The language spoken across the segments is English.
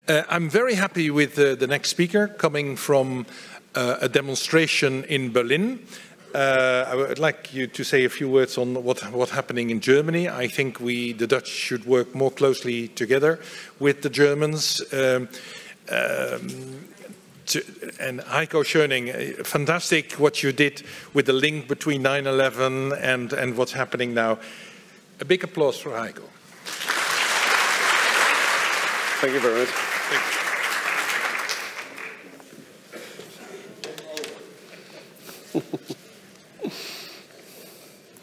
I'm very happy with the next speaker coming from a demonstration in Berlin. I would like you to say a few words on what's happening in Germany. I think the Dutch should work more closely together with the Germans. And Heiko Schöning, fantastic what you did with the link between 9/11 and what's happening now. A big applause for Heiko. Thank you very much.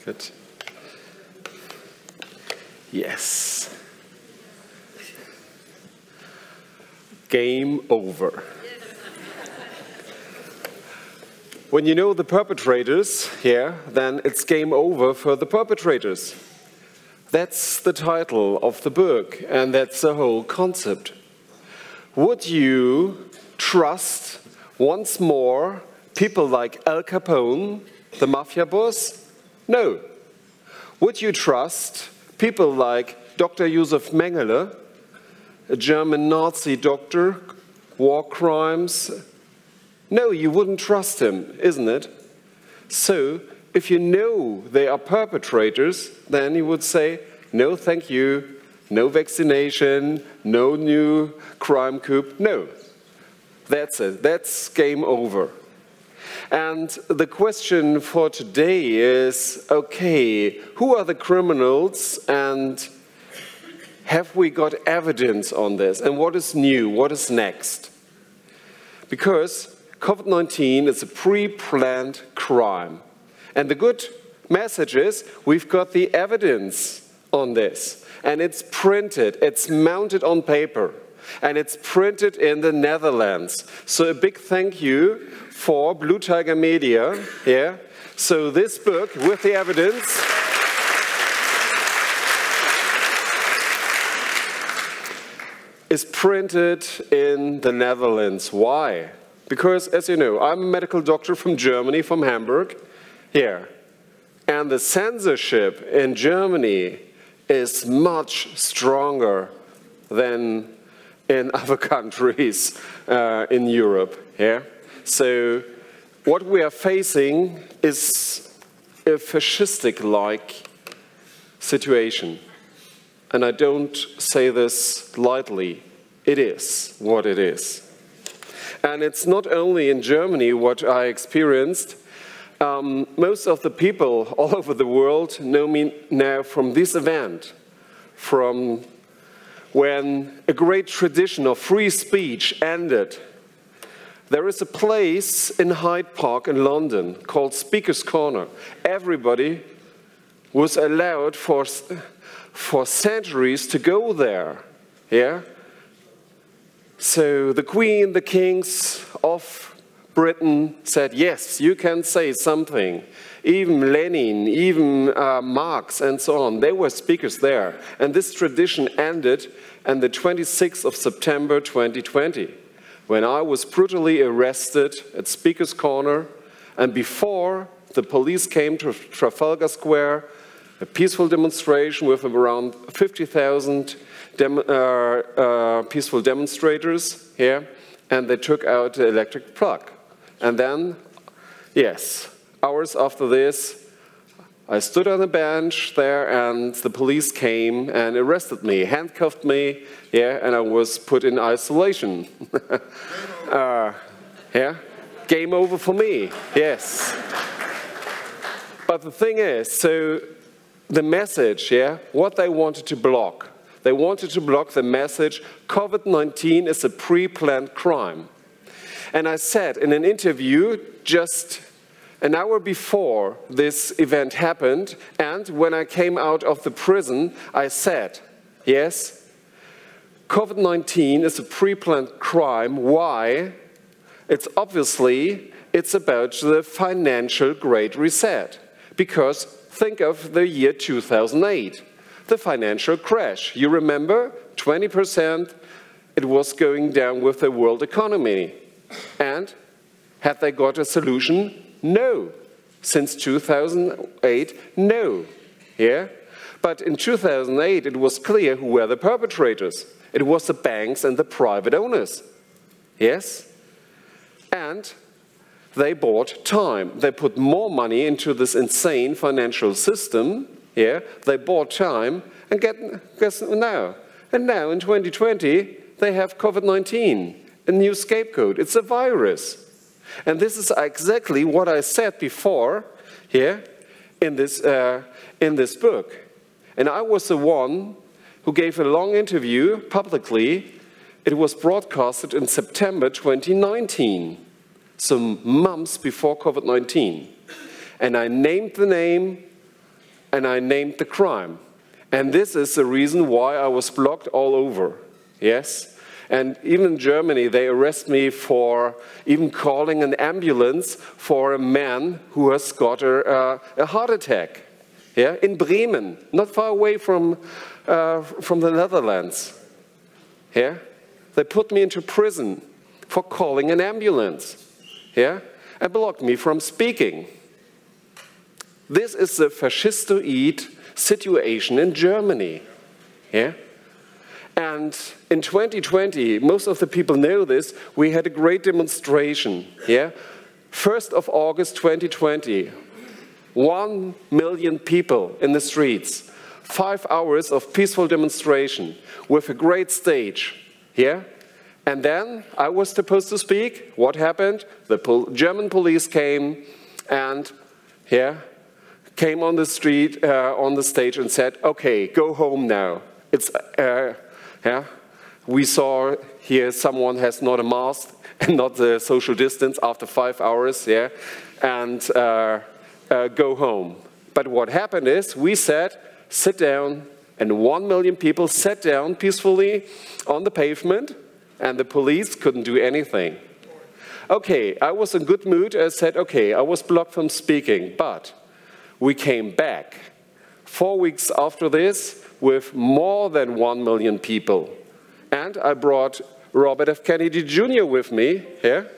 Good. Yes. Game over. When you know the perpetrators here, then it's game over for the perpetrators. That's the title of the book, and that's the whole concept. Would you trust once more people like Al Capone, the mafia boss? No. Would you trust people like Dr. Josef Mengele, a German Nazi doctor, war crimes? No, you wouldn't trust him, isn't it? So, if you know they are perpetrators, then you would say, no, thank you, no vaccination, no new crime coup, no. That's it, that's game over. And the question for today is, okay, who are the criminals and have we got evidence on this? And what is new, what is next? Because COVID-19 is a pre-planned crime. And the good message is we've got the evidence on this. And it's printed, it's mounted on paper. And it's printed in the Netherlands. So a big thank you for Blue Tiger Media. Yeah. So this book with the evidence is printed in the Netherlands. Why? Because, as you know, I'm a medical doctor from Germany, from Hamburg, here. And the censorship in Germany is much stronger than in other countries in Europe. Yeah? So what we are facing is a fascistic-like situation. And I don't say this lightly. It is what it is. And it's not only in Germany what I experienced. Most of the people all over the world know me now from this event, from when a great tradition of free speech ended. There is a place in Hyde Park in London called Speaker's Corner. Everybody was allowed for centuries to go there. Yeah? So the Queen, the kings of Britain said, yes, you can say something. Even Lenin, even Marx and so on, they were speakers there. And this tradition ended on the 26th of September 2020, when I was brutally arrested at Speaker's Corner, and before the police came to Trafalgar Square, a peaceful demonstration with around 50,000 peaceful demonstrators here, and they took out the electric plug. And then, yes, hours after this, I stood on a bench there and the police came and arrested me, handcuffed me, yeah, and I was put in isolation. Yeah, game over for me, yes. But the thing is, so the message, yeah, what they wanted to block. They wanted to block the message, COVID-19 is a pre-planned crime. And I said in an interview just an hour before this event happened, and when I came out of the prison, I said, yes, COVID-19 is a pre-planned crime. Why? It's obviously, it's about the financial Great Reset. Because think of the year 2008, the financial crash. You remember, 20%, it was going down with the world economy. And had they got a solution? No. Since 2008, no. Yeah? But in 2008, it was clear who were the perpetrators. It was the banks and the private owners. Yes? And they bought time. They put more money into this insane financial system. Yeah? They bought time, and guess now. And now in 2020, they have COVID-19, a new scapegoat. It's a virus. And this is exactly what I said before here in this book. And I was the one who gave a long interview publicly. It was broadcasted in September 2019, some months before COVID-19. And I named the name and I named the crime. And this is the reason why I was blocked all over. Yes? And even in Germany, they arrest me for even calling an ambulance for a man who has got a heart attack. Yeah? In Bremen, not far away from the Netherlands. Yeah? They put me into prison for calling an ambulance. Yeah? And blocked me from speaking. This is the fascistoid situation in Germany. Yeah? And in 2020, most of the people know this, we had a great demonstration. Yeah? 1st of August 2020, 1 million people in the streets, 5 hours of peaceful demonstration with a great stage. Yeah? And then I was supposed to speak. What happened? The German police came and came on the street, on the stage and said, okay, go home now. It's, we saw here someone has not a mask and not the social distance after 5 hours, yeah, and go home. But what happened is we said, sit down, and 1 million people sat down peacefully on the pavement, and the police couldn't do anything. Okay, I was in good mood. I said, okay, I was blocked from speaking, but we came back 4 weeks after this with more than 1 million people. And I brought Robert F. Kennedy Jr. with me here.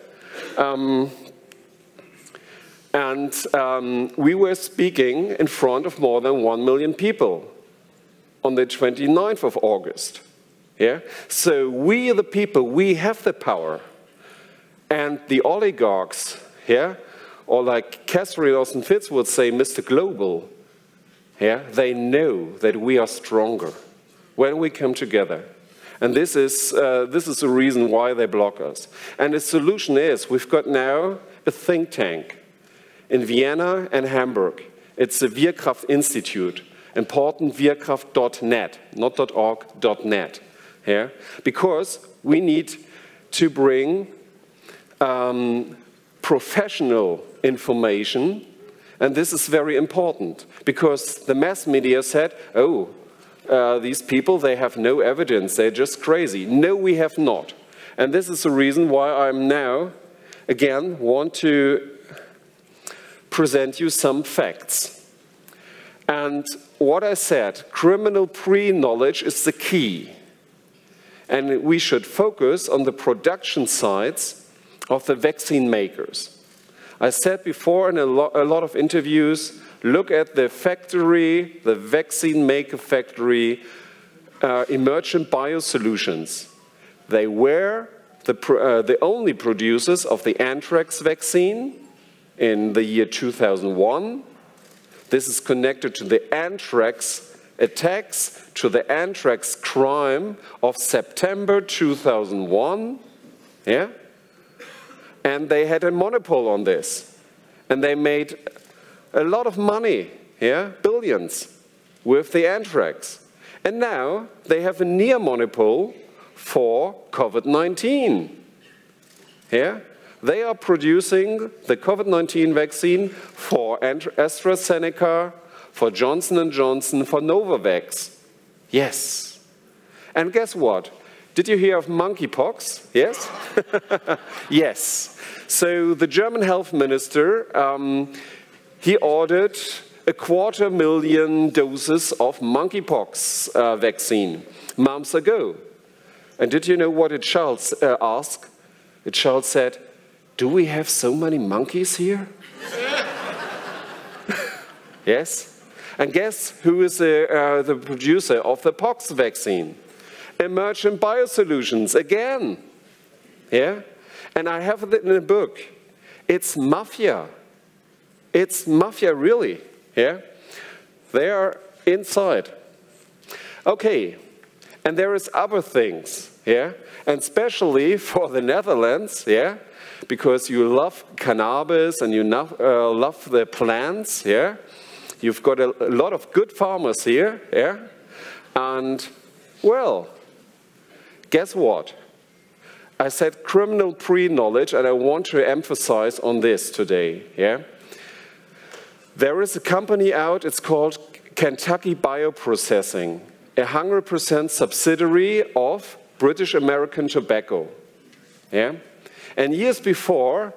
We were speaking in front of more than 1 million people on the 29th of August. Yeah? So we, the people, we have the power. And the oligarchs, yeah, or like Catherine Austin-Fitz would say, Mr. Global, yeah, they know that we are stronger when we come together. And this is the reason why they block us. And the solution is, we've got now a think tank in Vienna and Hamburg. It's the Wirkraft Institute, important wirkraft.net, not .org, .net. Yeah? Because we need to bring professional information, and this is very important, because the mass media said, oh, these people, they have no evidence, they're just crazy. No, we have not. And this is the reason why I'm now, again, want to present you some facts. And what I said, criminal pre-knowledge is the key. And we should focus on the production sides of the vaccine makers. I said before in a lot of interviews, look at the factory, the vaccine maker factory, Emergent Biosolutions. They were the only producers of the anthrax vaccine in the year 2001. This is connected to the anthrax attacks, to the anthrax crime of September 2001. Yeah? And they had a monopoly on this. And they made a lot of money, yeah, billions, with the anthrax. And now they have a near monopoly for COVID-19. Yeah? They are producing the COVID-19 vaccine for AstraZeneca, for Johnson & Johnson, for Novavax. Yes. And guess what? Did you hear of monkeypox? Yes? Yes. So the German health minister, he ordered 250,000 doses of monkeypox vaccine months ago. And did you know what it shall ask? It shall said, do we have so many monkeys here? Yes. And guess who is the producer of the pox vaccine? emergent biosolutions again. Yeah? And I have it in a book. It's mafia. It's mafia, really. Yeah? They are inside. Okay, and there is other things, yeah, and especially for the Netherlands, yeah, because you love cannabis and you love the plants, yeah. You've got a lot of good farmers here, yeah, and well, guess what? I said criminal pre-knowledge, and I want to emphasize on this today, yeah. There is a company out, it's called Kentucky Bioprocessing, a 100% subsidiary of British American Tobacco. Yeah? And years before,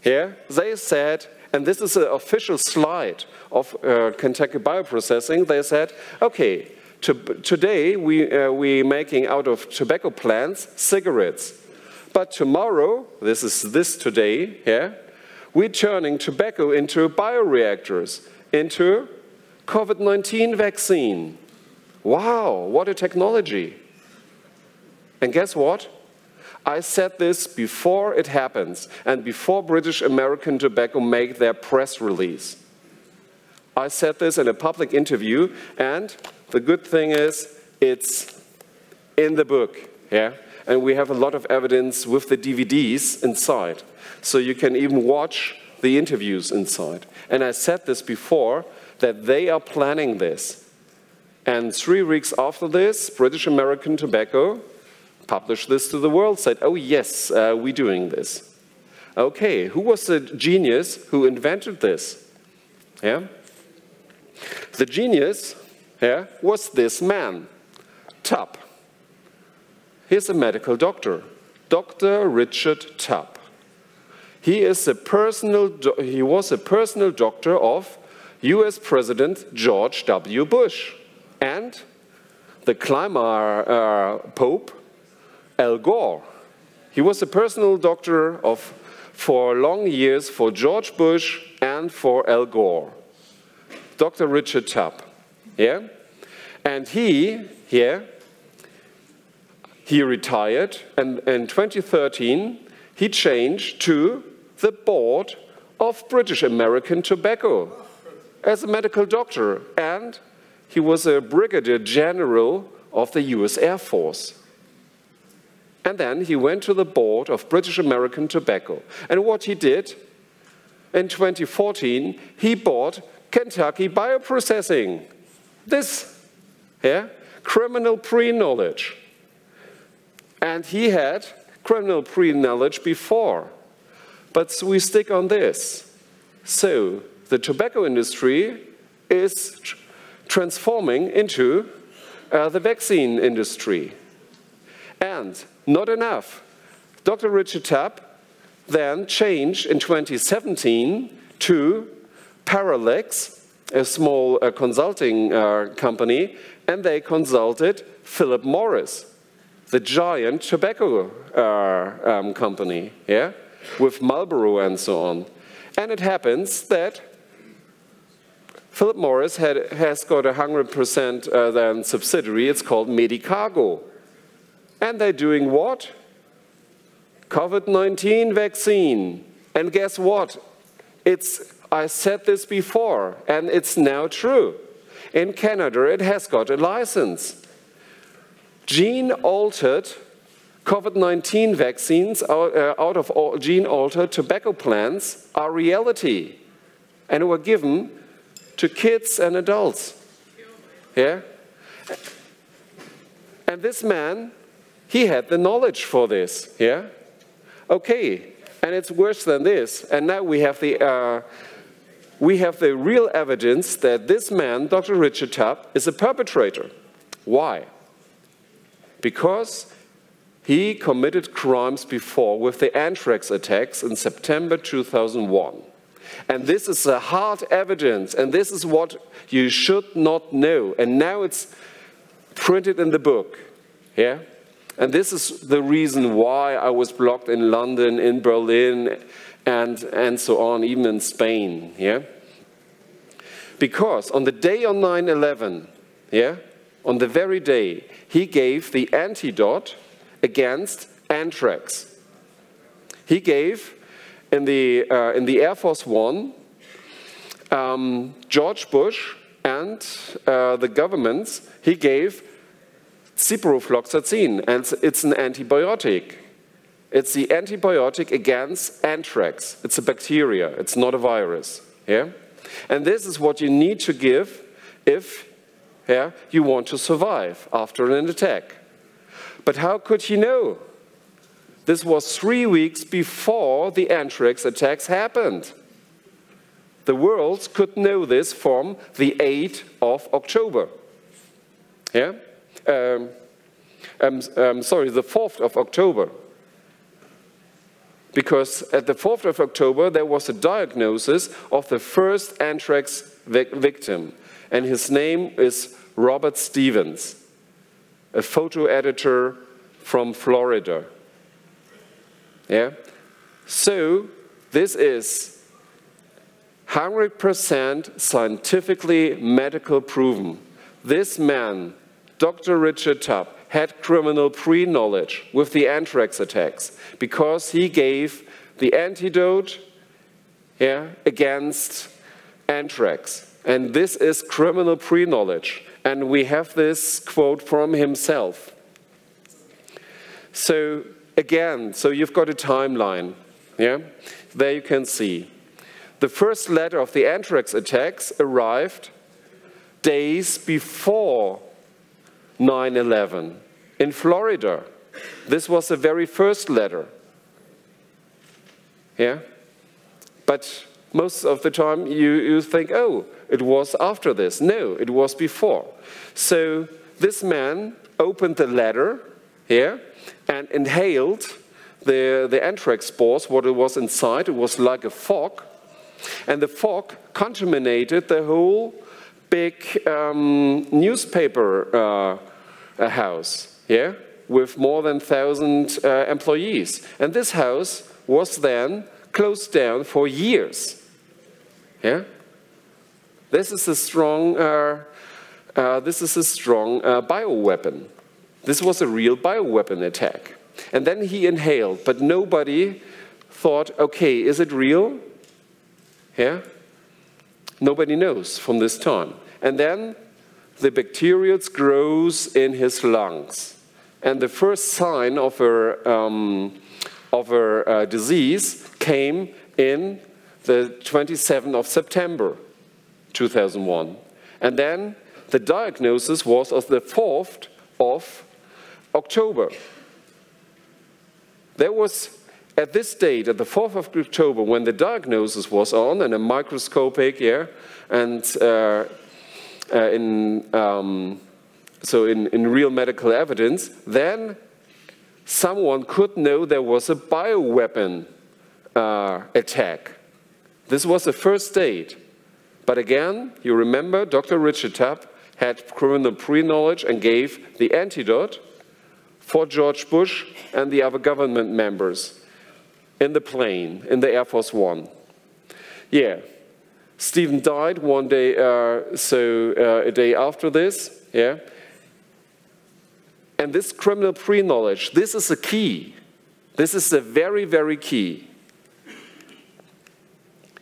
yeah, they said, and this is an official slide of Kentucky Bioprocessing, they said, okay, today we're making out of tobacco plants cigarettes. But tomorrow, this is this today, yeah, we're turning tobacco into bioreactors, into COVID-19 vaccine. Wow, what a technology. And guess what? I said this before it happens and before British American Tobacco make their press release. I said this in a public interview, and the good thing is it's in the book, yeah? And we have a lot of evidence with the DVDs inside. So you can even watch the interviews inside. And I said this before, that they are planning this. And 3 weeks after this, British American Tobacco published this to the world, said, oh yes, we're doing this. Okay, who was the genius who invented this? Yeah? The genius, yeah, was this man, Tubb. He's a medical doctor, Dr. Richard Tubb. He was a personal doctor of US President George W. Bush and the climate Pope Al Gore. He was a personal doctor for long years for George Bush and for Al Gore. Dr. Richard Tubb, yeah? And he retired, and in 2013, he changed to the board of British American Tobacco as a medical doctor, and he was a brigadier general of the US Air Force. And then he went to the board of British American Tobacco. And what he did, in 2014, he bought Kentucky Bioprocessing. This, yeah, criminal pre-knowledge. And he had criminal pre-knowledge before. But we stick on this. So the tobacco industry is transforming into the vaccine industry. And not enough. Dr. Richard Tubb then changed in 2017 to Parallax, a small consulting company, and they consulted Philip Morris, the giant tobacco company, yeah, with Marlboro and so on. And it happens that Philip Morris has got a 100% then subsidiary. It's called Medicago. And they're doing what? COVID-19 vaccine. And guess what? I said this before, and it's now true. In Canada, it has got a license. Gene-altered COVID-19 vaccines out of gene-altered tobacco plants are reality and were given to kids and adults. Yeah? And this man, he had the knowledge for this. Yeah? Okay, and it's worse than this. And now we have the real evidence that this man, Dr. Richard Tubb, is a perpetrator. Why? Because he committed crimes before with the anthrax attacks in September 2001. And this is the hard evidence, and this is what you should not know. And now it's printed in the book. Yeah? And this is the reason why I was blocked in London, in Berlin, and so on, even in Spain. Yeah? Because on the day on 9/11, yeah, on the very day, he gave the antidote against anthrax. He gave, in the Air Force One, George Bush and the governments, he gave ciprofloxacin, and it's an antibiotic. It's the antibiotic against anthrax. It's a bacteria, it's not a virus. Yeah? And this is what you need to give if you want to survive after an attack. But how could he know? This was 3 weeks before the anthrax attacks happened. The world could know this from the 8th of October. Yeah? Sorry, the 4th of October. Because at the 4th of October, there was a diagnosis of the first anthrax victim. And his name is Robert Stevens, a photo editor from Florida. Yeah? So, this is 100% scientifically medical proven. This man, Dr. Richard Tubb, had criminal pre-knowledge with the anthrax attacks because he gave the antidote against anthrax. And this is criminal pre-knowledge. And we have this quote from himself. So again, so you've got a timeline. Yeah? There you can see. The first letter of the anthrax attacks arrived days before 9/11 in Florida. This was the very first letter. Yeah? But most of the time you think, oh, it was after this. No, it was before. So this man opened the letter here and inhaled the anthrax spores, what it was inside. It was like a fog. And the fog contaminated the whole big newspaper house, yeah, with more than 1,000 employees. And this house was then closed down for years. Yeah, this is a strong bioweapon. This was a real bioweapon attack. And then he inhaled, but nobody thought, okay, is it real? Yeah. Nobody knows from this time. And then the bacteria grows in his lungs. And the first sign of a disease came in the 27th of September, 2001. And then the diagnosis was of the 4th of October. There was, at this date, at the 4th of October, when the diagnosis was on, and a microscopic, and so in real medical evidence, then someone could know there was a bioweapon attack. This was the first date. But again, you remember, Dr. Richard Tubb had criminal pre-knowledge and gave the antidote for George Bush and the other government members in the plane, in the Air Force One. Yeah. Stephen died one day, a day after this, yeah. And this criminal pre-knowledge, this is the key. This is the very, very key.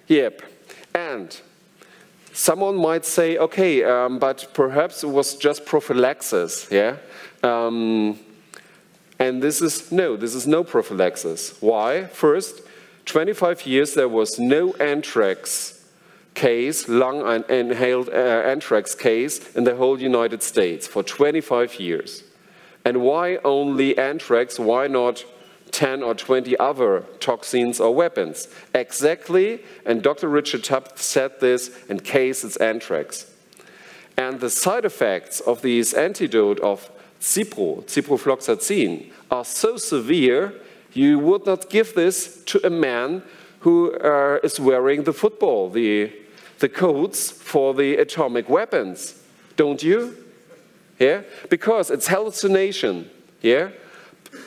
Yep. And someone might say, okay, but perhaps it was just prophylaxis, yeah. And this is no prophylaxis. Why? First, 25 years there was no anthrax case, lung and inhaled anthrax case in the whole United States for 25 years. And why only anthrax? Why not 10 or 20 other toxins or weapons? Exactly, and Dr. Richard Tubb said this, in case it's anthrax. And the side effects of these antidote of ciprofloxacin are so severe, you would not give this to a man who is wearing the football, the codes for the atomic weapons, don't you? Yeah, because it's hallucination, yeah,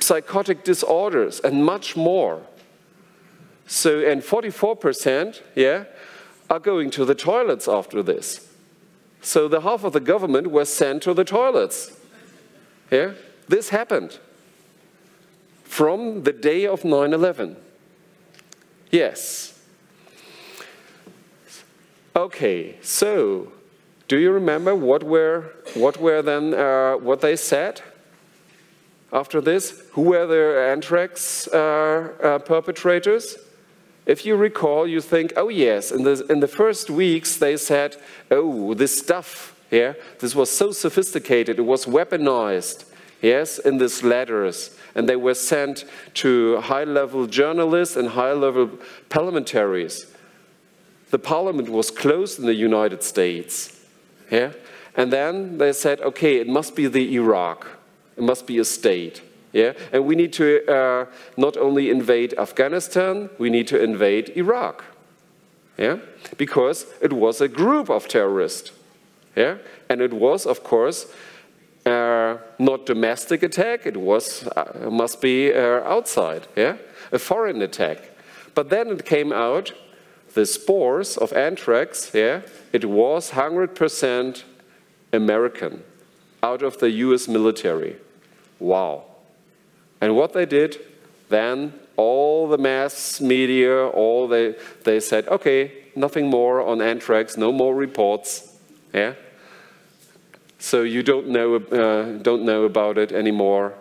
psychotic disorders, and much more. So, and 44%, yeah, are going to the toilets after this. So the half of the government was sent to the toilets. Yeah? This happened from the day of 9/11. Yes. Okay, so do you remember what they said after this? Who were the anthrax perpetrators? If you recall, you think, oh yes, in the first weeks they said, oh, this stuff, yeah, this was so sophisticated, it was weaponized, yes, in these letters, and they were sent to high-level journalists and high-level parliamentaries. The parliament was closed in the United States, yeah, and then they said, okay, it must be the Iraq, it must be a state. Yeah? And we need to not only invade Afghanistan, we need to invade Iraq. Yeah? Because it was a group of terrorists. Yeah? And it was, of course, not domestic attack, it was, must be outside, yeah? A foreign attack. But then it came out, the spores of anthrax, yeah? It was 100% American, out of the US military. Wow. And what they did, then all the mass media, they said, okay, nothing more on anthrax, no more reports, yeah? So you don't know about it anymore.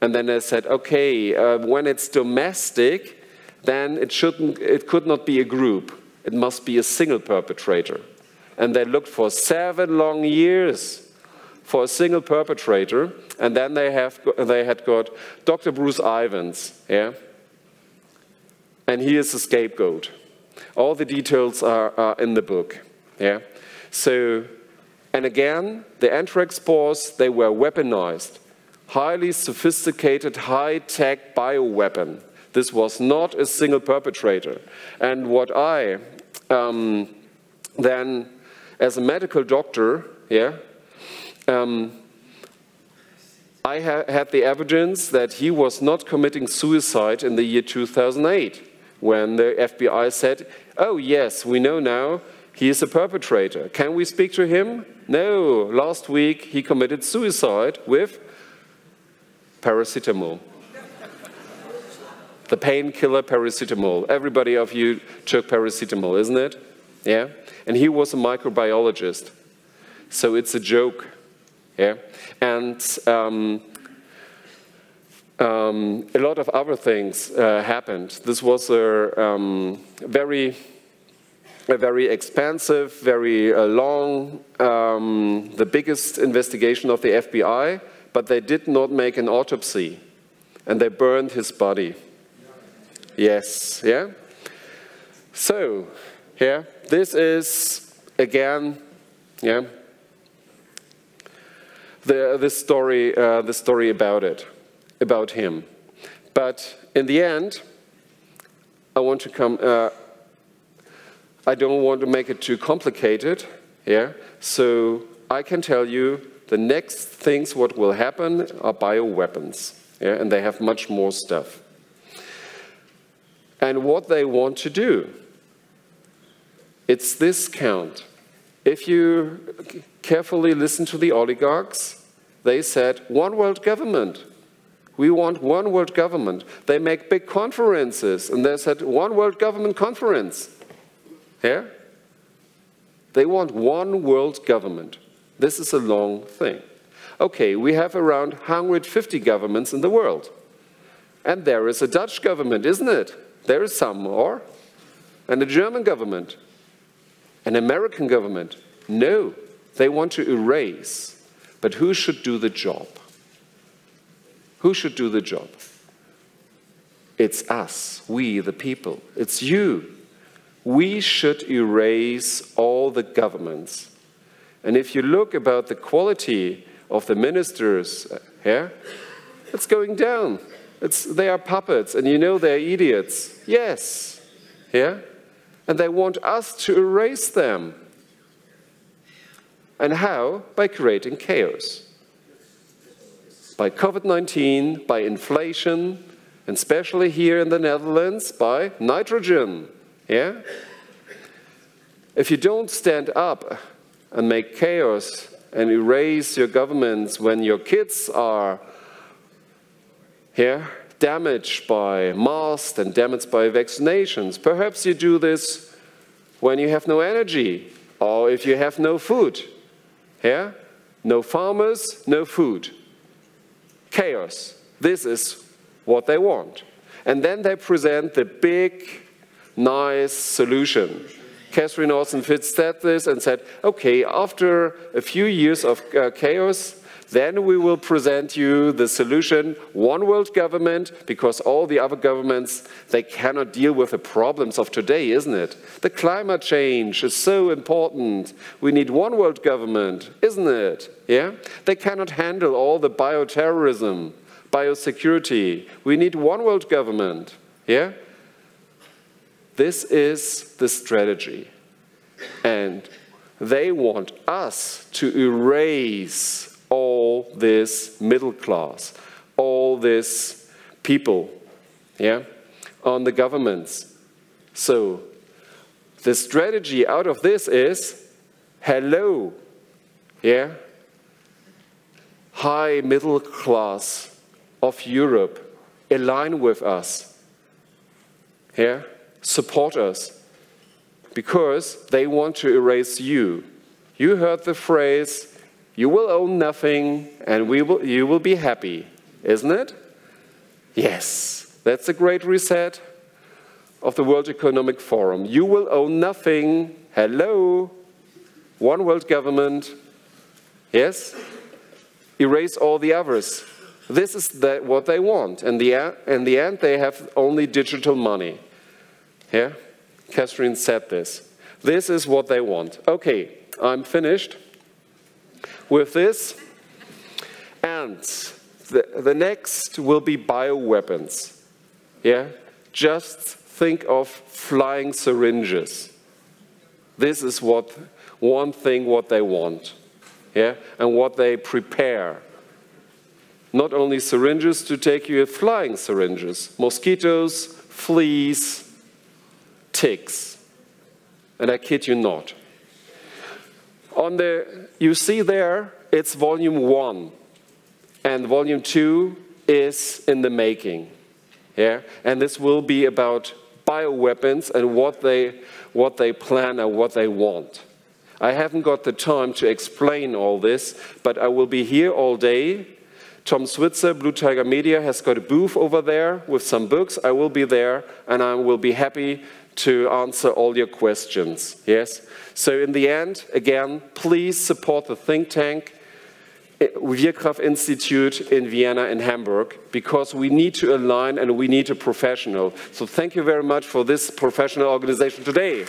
And then they said, okay, when it's domestic, then it could not be a group. It must be a single perpetrator. And they looked for 7 long years for a single perpetrator, and then they had got Dr. Bruce Ivans, yeah? And he is the scapegoat. All the details are in the book, yeah? So, and again, the anthrax spores, they were weaponized. Highly sophisticated, high-tech bioweapon. This was not a single perpetrator. And what I, then, as a medical doctor, yeah, I had the evidence that he was not committing suicide in the year 2008, when the FBI said, oh yes, we know now, he is a perpetrator. Can we speak to him? No, last week he committed suicide with paracetamol. The painkiller paracetamol. Everybody of you took paracetamol, isn't it? Yeah? And he was a microbiologist. So it's a joke. Yeah? And a lot of other things happened. This was a very expensive, very long, the biggest investigation of the FBI, but they did not make an autopsy, and they burned his body. Yes, yeah? So, yeah, this is, again, yeah, the story about him. But in the end, I want to come, I don't want to make it too complicated, yeah? So I can tell you the next things what will happen are bioweapons, yeah? And they have much more stuff. And what they want to do, it's this count. If you carefully listen to the oligarchs, they said, one world government. We want one world government. They make big conferences, and they said, one world government conference. Yeah? They want one world government. This is a long thing. Okay, we have around 150 governments in the world. And there is a Dutch government, isn't it? There is some more. And a German government. An American government. No, they want to erase. But who should do the job? Who should do the job? It's us, we, the people. It's you. We should erase all the governments. And if you look about the quality of the ministers, yeah, it's going down. They are puppets, and you know they're idiots. Yes, yeah? And they want us to erase them. And how? By creating chaos. By COVID-19, by inflation, and especially here in the Netherlands, by nitrogen. Yeah? If you don't stand up and make chaos and erase your governments when your kids are here, damaged by masks and damaged by vaccinations. Perhaps you do this when you have no energy or if you have no food. Yeah? No farmers, no food. Chaos. This is what they want. And then they present the big, nice solution. Catherine Austin-Fitz said this and said, okay, after a few years of chaos, then we will present you the solution, one world government, because all the other governments, they cannot deal with the problems of today, isn't it? The climate change is so important. We need one world government, isn't it? Yeah? They cannot handle all the bioterrorism, biosecurity. We need one world government. Yeah? This is the strategy. And they want us to erase all this middle class, all this people, yeah, on the governments. So the strategy out of this is, hello, yeah, high middle class of Europe, align with us, yeah, support us, because they want to erase you. You heard the phrase, you will own nothing and you will be happy, isn't it? Yes, that's a great reset of the World Economic Forum. You will own nothing, hello, one world government, yes? Erase all the others. This is what they want. In the end, they have only digital money. Yeah? Catherine said this. This is what they want. Okay, I'm finished with this. And the next will be bioweapons. Yeah? Just think of flying syringes. This is one thing what they want. Yeah? And what they prepare. Not only syringes to take you, flying syringes. Mosquitoes, fleas, ticks. And I kid you not. You see there, it's volume 1. And volume 2 is in the making. Yeah? And this will be about bioweapons and what they plan and what they want. I haven't got the time to explain all this, but I will be here all day. Tom Switzer, Blue Tiger Media, has got a booth over there with some books. I will be there, and I will be happy to answer all your questions. Yes? So in the end, again, please support the think tank, Wirkraft Institute in Vienna and Hamburg, because we need to align and we need a professional. So thank you very much for this professional organization today.